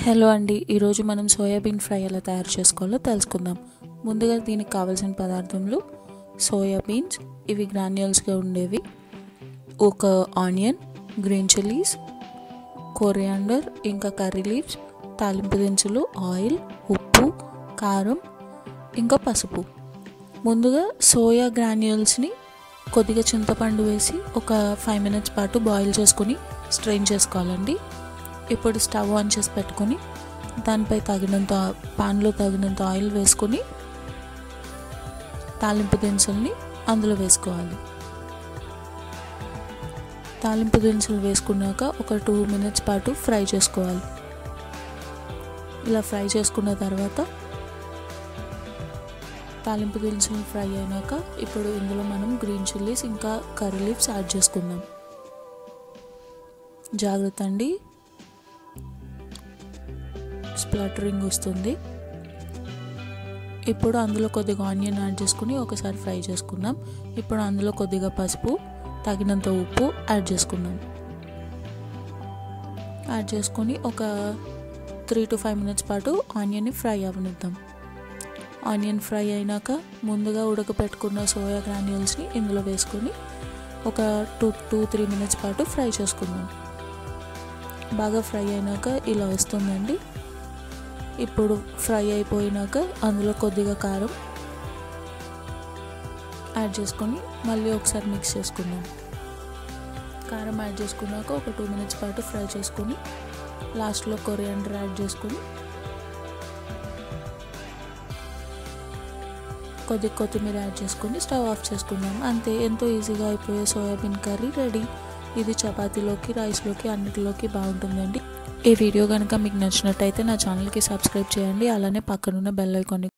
Hello అండి, ఈరోజు మనం సోయాబీన్ ఫ్రై ఎలా తయారు చేసుకోవాలో తెలుసుకుందాం. ముందుగా దీనికి కావాల్సిన పదార్థములు సోయా బీన్స్, ఇవి గ్రాన్యూల్స్గా ఉండేవి, ఒక ఆనియన్, గ్రీన్ చిల్లీస్, కొరియాండర్, ఇంకా కర్రీ లీవ్స్, తాలింపు దినుసులు, ఆయిల్, ఉప్పు, కారం, ఇంకా పసుపు. ముందుగా సోయా గ్రాన్యూల్స్ని కొద్దిగా చింతపండు వేసి ఒక 5 minutes పాటు బాయిల్ చేసుకొని స్ట్రెయిన్ చేసుకోవాలండి. ఇప్పుడు స్టవ్ ఆన్ చేసి పెట్టుకొని దానిపై పాన్లో తగినంత ఆయిల్ వేసుకొని తాలింపు దినుసుల్ని అందులో వేసుకోవాలి. తాలింపు దినుసులు వేసుకున్నాక ఒక 2 minutes పాటు ఫ్రై చేసుకోవాలి. ఇలా ఫ్రై చేసుకున్న తర్వాత తాలింపు దినుసులు ఫ్రై అయినాక ఇప్పుడు ఇందులో మనం గ్రీన్ చిల్లీస్ ఇంకా కర్రీ లీవ్స్ యాడ్ చేసుకుందాం. జాగ్రత్త అండి, స్ప్లటరింగ్ వస్తుంది. ఇప్పుడు అందులో కొద్దిగా ఆనియన్ యాడ్ చేసుకుని ఒకసారి ఫ్రై చేసుకుందాం. ఇప్పుడు అందులో కొద్దిగా పసుపు, తగినంత ఉప్పు యాడ్ చేసుకుందాం. యాడ్ చేసుకొని ఒక 3 to 5 minutes పాటు ఆనియన్ని ఫ్రై అవ్వనిద్దాం. ఆనియన్ ఫ్రై అయినాక ముందుగా ఉడకపెట్టుకున్న సోయా గ్రాన్యూల్స్ని ఇందులో వేసుకొని ఒక 2 to 3 minutes పాటు ఫ్రై చేసుకుందాం. బాగా ఫ్రై అయినాక ఇలా వస్తుందండి. ఇప్పుడు ఫ్రై అయిపోయినాక అందులో కొద్దిగా కారం యాడ్ చేసుకొని మళ్ళీ ఒకసారి మిక్స్ చేసుకుందాం. కారం యాడ్ చేసుకున్నాక ఒక 2 minutes పాటు ఫ్రై చేసుకొని లాస్ట్లో కొరియాండర్ యాడ్ చేసుకొని కొత్తిమీర యాడ్ చేసుకొని స్టవ్ ఆఫ్ చేసుకుందాం. అంతే, ఎంతో ఈజీగా అయిపోయే సోయాబీన్ కర్రీ రెడీ. ఇది చపాతీలోకి, రైస్లోకి అన్నిటిలోకి బాగుంటుందండి. ఈ వీడియో కనుక మీకు నచ్చినట్టయితే నా ఛానల్కి సబ్స్క్రైబ్ చేయండి. అలానే పక్కనున్న బెల్ ఐకాన్ని